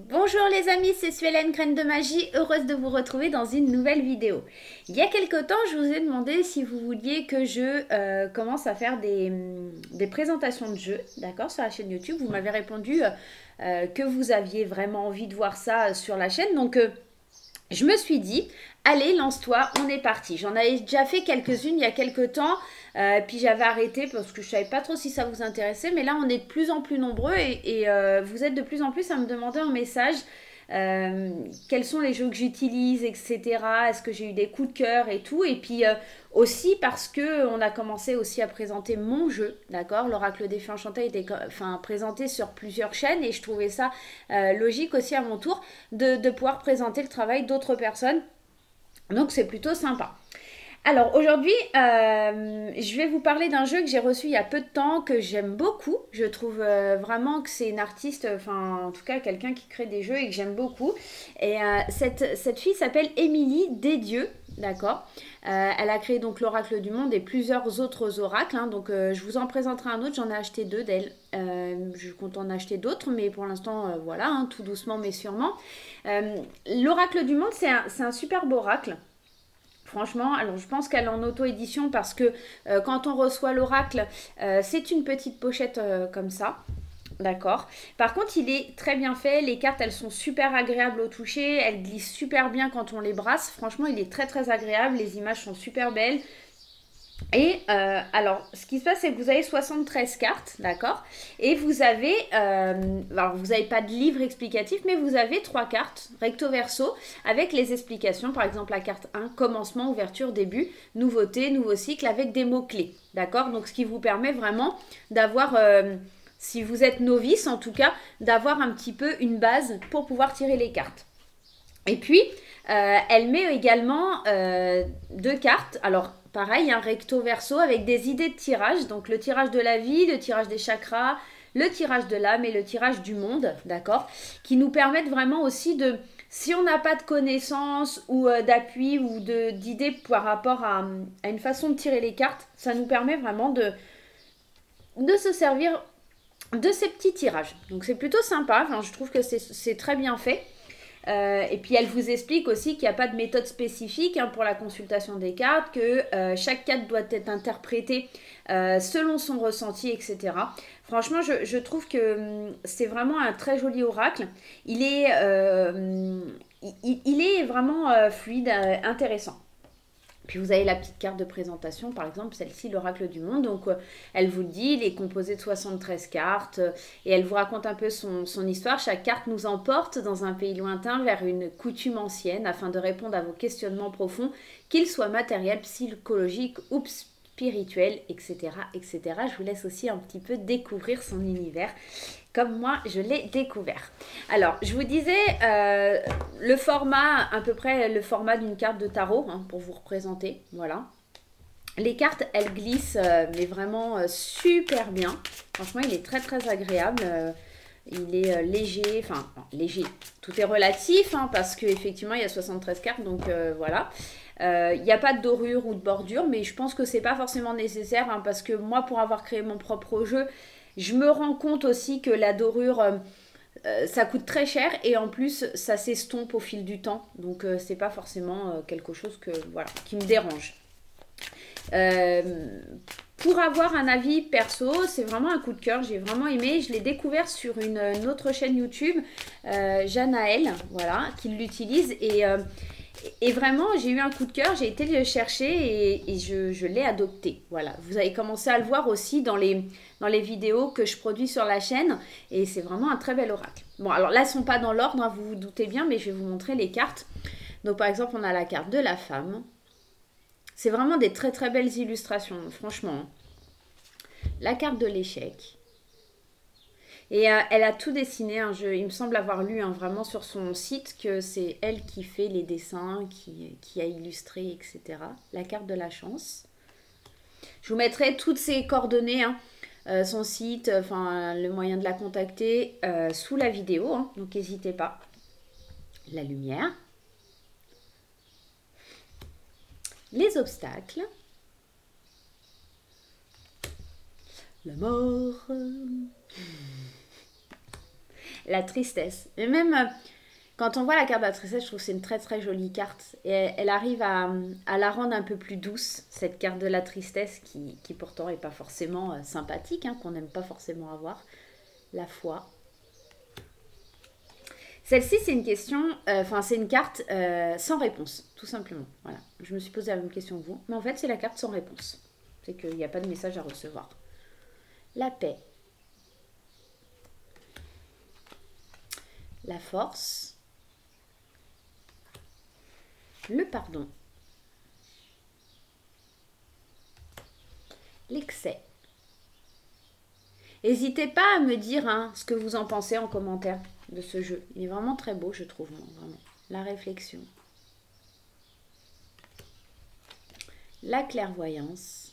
Bonjour les amis, c'est Suélène Graine de Magie, heureuse de vous retrouver dans une nouvelle vidéo. Il y a quelque temps, je vous ai demandé si vous vouliez que je commence à faire des présentations de jeux, d'accord, sur la chaîne YouTube. Vous m'avez répondu que vous aviez vraiment envie de voir ça sur la chaîne, donc je me suis dit, allez, lance-toi, on est parti. J'en avais déjà fait quelques-unes il y a quelques temps, puis j'avais arrêté parce que je savais pas trop si ça vous intéressait, mais là on est de plus en plus nombreux et vous êtes de plus en plus à me demander en message quels sont les jeux que j'utilise, etc. Est-ce que j'ai eu des coups de cœur et tout. Et puis aussi parce que on a commencé aussi à présenter mon jeu, d'accord. L'Oracle des Fées Enchantées était présenté sur plusieurs chaînes et je trouvais ça logique aussi à mon tour de pouvoir présenter le travail d'autres personnes. Donc c'est plutôt sympa. Alors aujourd'hui, je vais vous parler d'un jeu que j'ai reçu il y a peu de temps, que j'aime beaucoup. Je trouve vraiment que c'est une artiste, enfin en tout cas quelqu'un qui crée des jeux et que j'aime beaucoup. Et cette fille s'appelle Émilie Desdieux, d'accord. Elle a créé donc l'Oracle du Monde et plusieurs autres oracles. Hein, donc je vous en présenterai un autre, j'en ai acheté deux d'elle. Je compte en acheter d'autres, mais pour l'instant, voilà, hein, tout doucement mais sûrement. L'Oracle du Monde, c'est un superbe oracle. Franchement, alors je pense qu'elle est en auto-édition parce que quand on reçoit l'oracle, c'est une petite pochette comme ça. D'accord. Par contre, il est très bien fait. Les cartes, elles sont super agréables au toucher. Elles glissent super bien quand on les brasse. Franchement, il est très très agréable. Les images sont super belles. Et alors, ce qui se passe, c'est que vous avez 73 cartes, d'accord. Et vous avez, alors vous n'avez pas de livre explicatif, mais vous avez 3 cartes, recto verso, avec les explications. Par exemple, la carte 1, commencement, ouverture, début, nouveauté, nouveau cycle, avec des mots-clés, d'accord. Donc, ce qui vous permet vraiment d'avoir, si vous êtes novice en tout cas, d'avoir un petit peu une base pour pouvoir tirer les cartes. Et puis, elle met également 2 cartes. Alors, pareil, un recto verso avec des idées de tirage. Donc, le tirage de la vie, le tirage des chakras, le tirage de l'âme et le tirage du monde, d'accord. Qui nous permettent vraiment aussi de, si on n'a pas de connaissances ou d'appui ou d'idées par rapport à une façon de tirer les cartes, ça nous permet vraiment de se servir de ces petits tirages. Donc, c'est plutôt sympa. Enfin, je trouve que c'est très bien fait. Et puis elle vous explique aussi qu'il n'y a pas de méthode spécifique hein, pour la consultation des cartes, que chaque carte doit être interprétée selon son ressenti, etc. Franchement, je trouve que c'est vraiment un très joli oracle. Il est, il est vraiment fluide, intéressant. Puis vous avez la petite carte de présentation, par exemple, celle-ci, l'Oracle du Monde. Donc, elle vous le dit, il est composé de 73 cartes et elle vous raconte un peu son histoire. Chaque carte nous emporte dans un pays lointain vers une coutume ancienne afin de répondre à vos questionnements profonds, qu'ils soient matériels, psychologiques ou spirituels, etc., etc. Je vous laisse aussi un petit peu découvrir son univers comme moi je l'ai découvert. Alors, je vous disais le format, à peu près le format d'une carte de tarot, hein, pour vous représenter. Voilà. Les cartes, elles glissent, mais vraiment super bien. Franchement, il est très très agréable. Il est léger, enfin léger, tout est relatif, hein, parce qu'effectivement, il y a 73 cartes, donc voilà. Il n'y a pas de dorure ou de bordure, mais je pense que c'est pas forcément nécessaire, hein, parce que moi, pour avoir créé mon propre jeu, je me rends compte aussi que la dorure, ça coûte très cher et en plus, ça s'estompe au fil du temps. Donc, c'est pas forcément quelque chose que, voilà, qui me dérange. Euh, pour avoir un avis perso, c'est vraiment un coup de cœur. J'ai vraiment aimé. Je l'ai découvert sur une autre chaîne YouTube, Janaël, voilà, qui l'utilise et vraiment, j'ai eu un coup de cœur, j'ai été le chercher et je l'ai adopté. Voilà. Vous avez commencé à le voir aussi dans les vidéos que je produis sur la chaîne. Et c'est vraiment un très bel oracle. Bon, alors là, elles ne sont pas dans l'ordre, hein, vous vous doutez bien, mais je vais vous montrer les cartes. Donc, par exemple, on a la carte de la femme. C'est vraiment des très très belles illustrations, franchement. La carte de l'échec. Et elle a tout dessiné. Hein, il me semble avoir lu hein, vraiment sur son site que c'est elle qui fait les dessins, qui a illustré, etc. La carte de la chance. Je vous mettrai toutes ses coordonnées, hein, son site, enfin le moyen de la contacter sous la vidéo. Hein, donc n'hésitez pas. La lumière. Les obstacles. La mort. La tristesse. Et même quand on voit la carte de la tristesse, je trouve que c'est une très très jolie carte. Et elle arrive à la rendre un peu plus douce, cette carte de la tristesse qui pourtant n'est pas forcément sympathique, hein, qu'on n'aime pas forcément avoir. La foi. Celle-ci, c'est une question, enfin, c'est une carte sans réponse, tout simplement. Voilà. Je me suis posé la même question que vous, mais en fait, c'est la carte sans réponse. C'est qu'il n'y a pas de message à recevoir. La paix. La force. Le pardon. L'excès. N'hésitez pas à me dire hein, ce que vous en pensez en commentaire de ce jeu. Il est vraiment très beau, je trouve. Vraiment. La réflexion. La clairvoyance.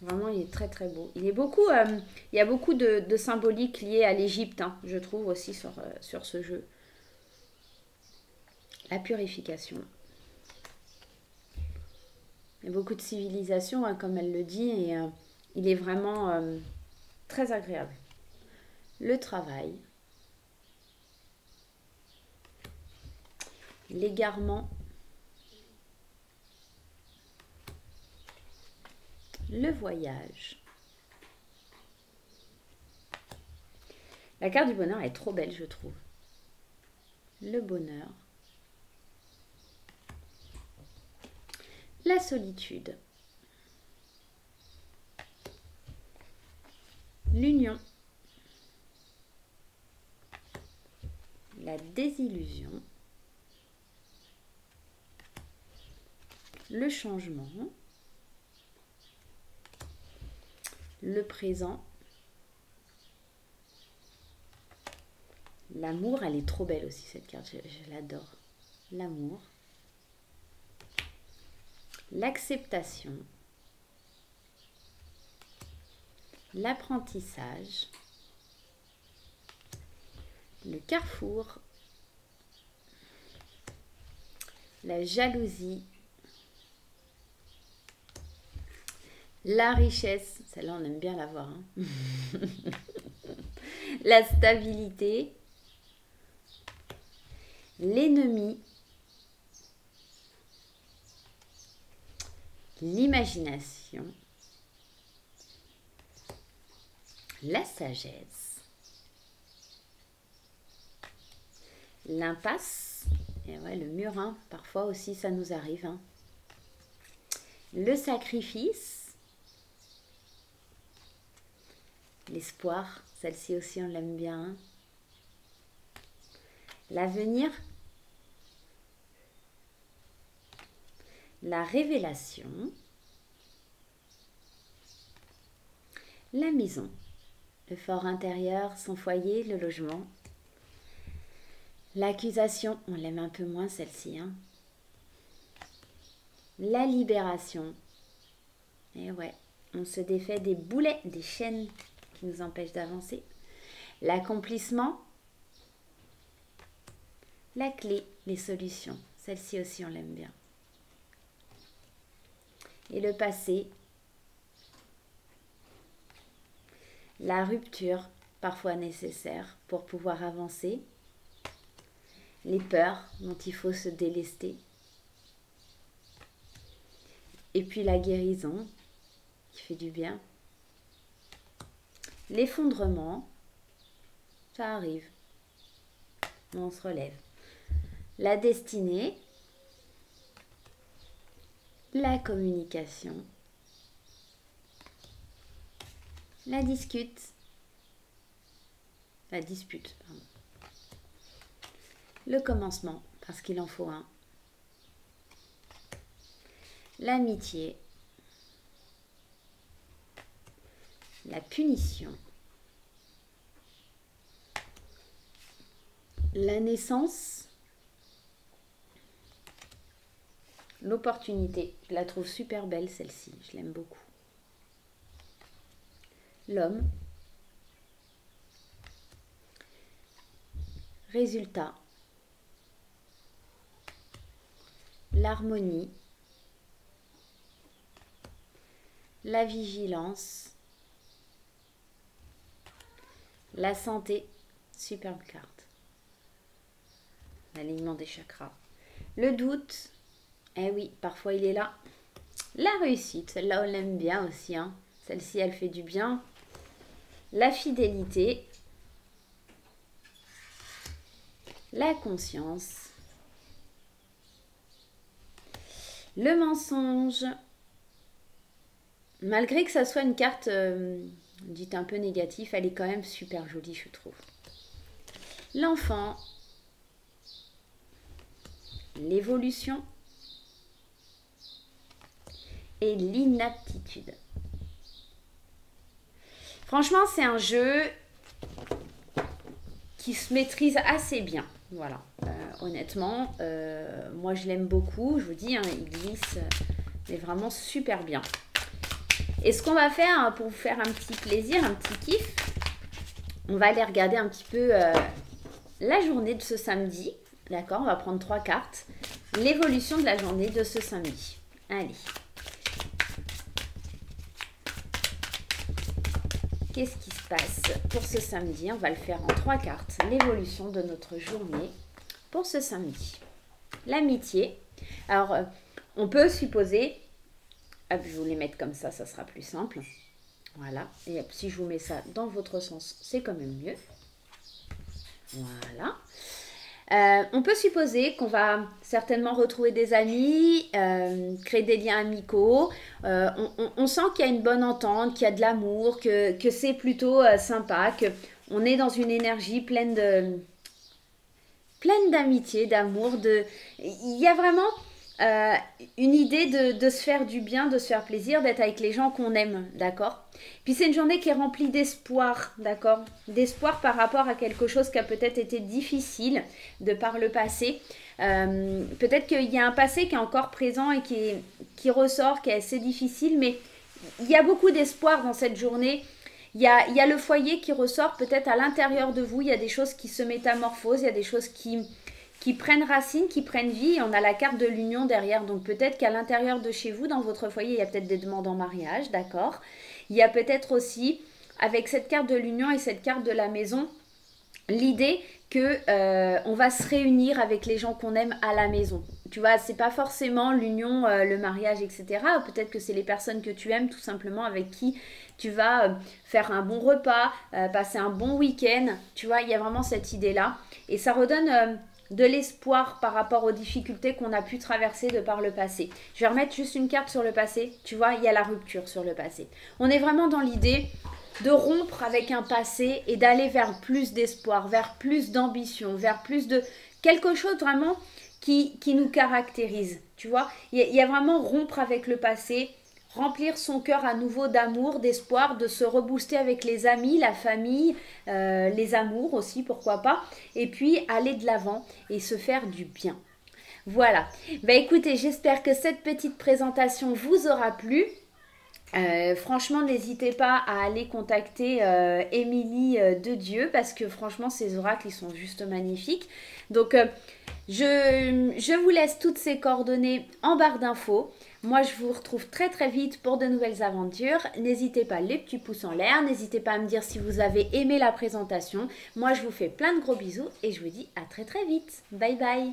Vraiment, il est très très beau. Il y a beaucoup de symboliques liées à l'Égypte, hein, je trouve aussi sur ce jeu. La purification. Il y a beaucoup de civilisation, hein, comme elle le dit, et il est vraiment très agréable. Le travail. L'égarement. Le voyage. La carte du bonheur est trop belle, je trouve. Le bonheur. La solitude. L'union. La désillusion. Le changement. Le présent. L'amour, elle est trop belle aussi cette carte, je l'adore. L'amour. L'acceptation. L'apprentissage. Le carrefour. La jalousie. La richesse, celle-là on aime bien la voir. Hein. La stabilité. L'ennemi. L'imagination. La sagesse. L'impasse. Et ouais, le mur, hein, parfois aussi ça nous arrive. Hein. Le sacrifice. L'espoir, celle-ci aussi on l'aime bien. Hein. L'avenir. La révélation. La maison. Le fort intérieur, son foyer, le logement. L'accusation, on l'aime un peu moins celle-ci. Hein. La libération. Et ouais, on se défait des boulets, des chaînes qui nous empêchent d'avancer. L'accomplissement. La clé, les solutions. Celle-ci aussi, on l'aime bien. Et le passé. La rupture, parfois nécessaire pour pouvoir avancer. Les peurs dont il faut se délester. Et puis la guérison, qui fait du bien. L'effondrement, ça arrive. On se relève. La destinée. La communication. La dispute. La dispute, pardon. Le commencement, parce qu'il en faut un. L'amitié. La punition. La naissance. L'opportunité. Je la trouve super belle celle-ci, je l'aime beaucoup. L'homme. Résultat. L'harmonie. La vigilance. La santé, superbe carte. L'alignement des chakras. Le doute, eh oui, parfois il est là. La réussite, celle-là on l'aime bien aussi. Hein. Celle-ci, elle fait du bien. La fidélité. La conscience. Le mensonge. Malgré que ça soit une carte dite un peu négative, elle est quand même super jolie, je trouve. L'enfant. L'évolution. Et l'inaptitude. Franchement, c'est un jeu qui se maîtrise assez bien. Voilà, honnêtement, moi je l'aime beaucoup. Je vous dis, hein, il glisse, mais vraiment super bien. Et ce qu'on va faire hein, pour vous faire un petit plaisir, un petit kiff, on va aller regarder un petit peu la journée de ce samedi. D'accord, on va prendre 3 cartes. L'évolution de la journée de ce samedi. Allez. Qu'est-ce qui se passe pour ce samedi? On va le faire en 3 cartes. L'évolution de notre journée pour ce samedi. L'amitié. Alors, on peut supposer... Hop, je vais vous les mettre comme ça sera plus simple. Voilà. Et hop, si je vous mets ça dans votre sens, c'est quand même mieux. Voilà. On peut supposer qu'on va certainement retrouver des amis, créer des liens amicaux. On sent qu'il y a une bonne entente, qu'il y a de l'amour, que c'est plutôt sympa, qu'on est dans une énergie pleine d'amitié, d'amour. Il y a vraiment une idée de se faire du bien, de se faire plaisir, d'être avec les gens qu'on aime, d'accord? Puis c'est une journée qui est remplie d'espoir, d'accord? D'espoir par rapport à quelque chose qui a peut-être été difficile de par le passé. Peut-être qu'il y a un passé qui est encore présent et qui ressort, qui est assez difficile, mais il y a beaucoup d'espoir dans cette journée. Il y a le foyer qui ressort peut-être à l'intérieur de vous, il y a des choses qui se métamorphosent, il y a des choses qui prennent racine, qui prennent vie. Et on a la carte de l'union derrière. Donc peut-être qu'à l'intérieur de chez vous, dans votre foyer, il y a peut-être des demandes en mariage, d'accord? Il y a peut-être aussi, avec cette carte de l'union et cette carte de la maison, l'idée que on va se réunir avec les gens qu'on aime à la maison. Tu vois, c'est pas forcément l'union, le mariage, etc. Peut-être que c'est les personnes que tu aimes tout simplement, avec qui tu vas faire un bon repas, passer un bon week-end. Tu vois, il y a vraiment cette idée-là. Et ça redonne... de l'espoir par rapport aux difficultés qu'on a pu traverser de par le passé. Je vais remettre juste une carte sur le passé. Tu vois, il y a la rupture sur le passé. On est vraiment dans l'idée de rompre avec un passé et d'aller vers plus d'espoir, vers plus d'ambition, vers plus de quelque chose vraiment qui nous caractérise. Tu vois, il y a vraiment rompre avec le passé, remplir son cœur à nouveau d'amour, d'espoir, de se rebooster avec les amis, la famille, les amours aussi, pourquoi pas. Et puis aller de l'avant et se faire du bien. Voilà. Bah écoutez, j'espère que cette petite présentation vous aura plu. Franchement, n'hésitez pas à aller contacter Émilie de Dieu parce que franchement, ces oracles, ils sont juste magnifiques. Donc, je vous laisse toutes ces coordonnées en barre d'infos. Moi, je vous retrouve très très vite pour de nouvelles aventures. N'hésitez pas les petits pouces en l'air. N'hésitez pas à me dire si vous avez aimé la présentation. Moi, je vous fais plein de gros bisous et je vous dis à très très vite. Bye bye.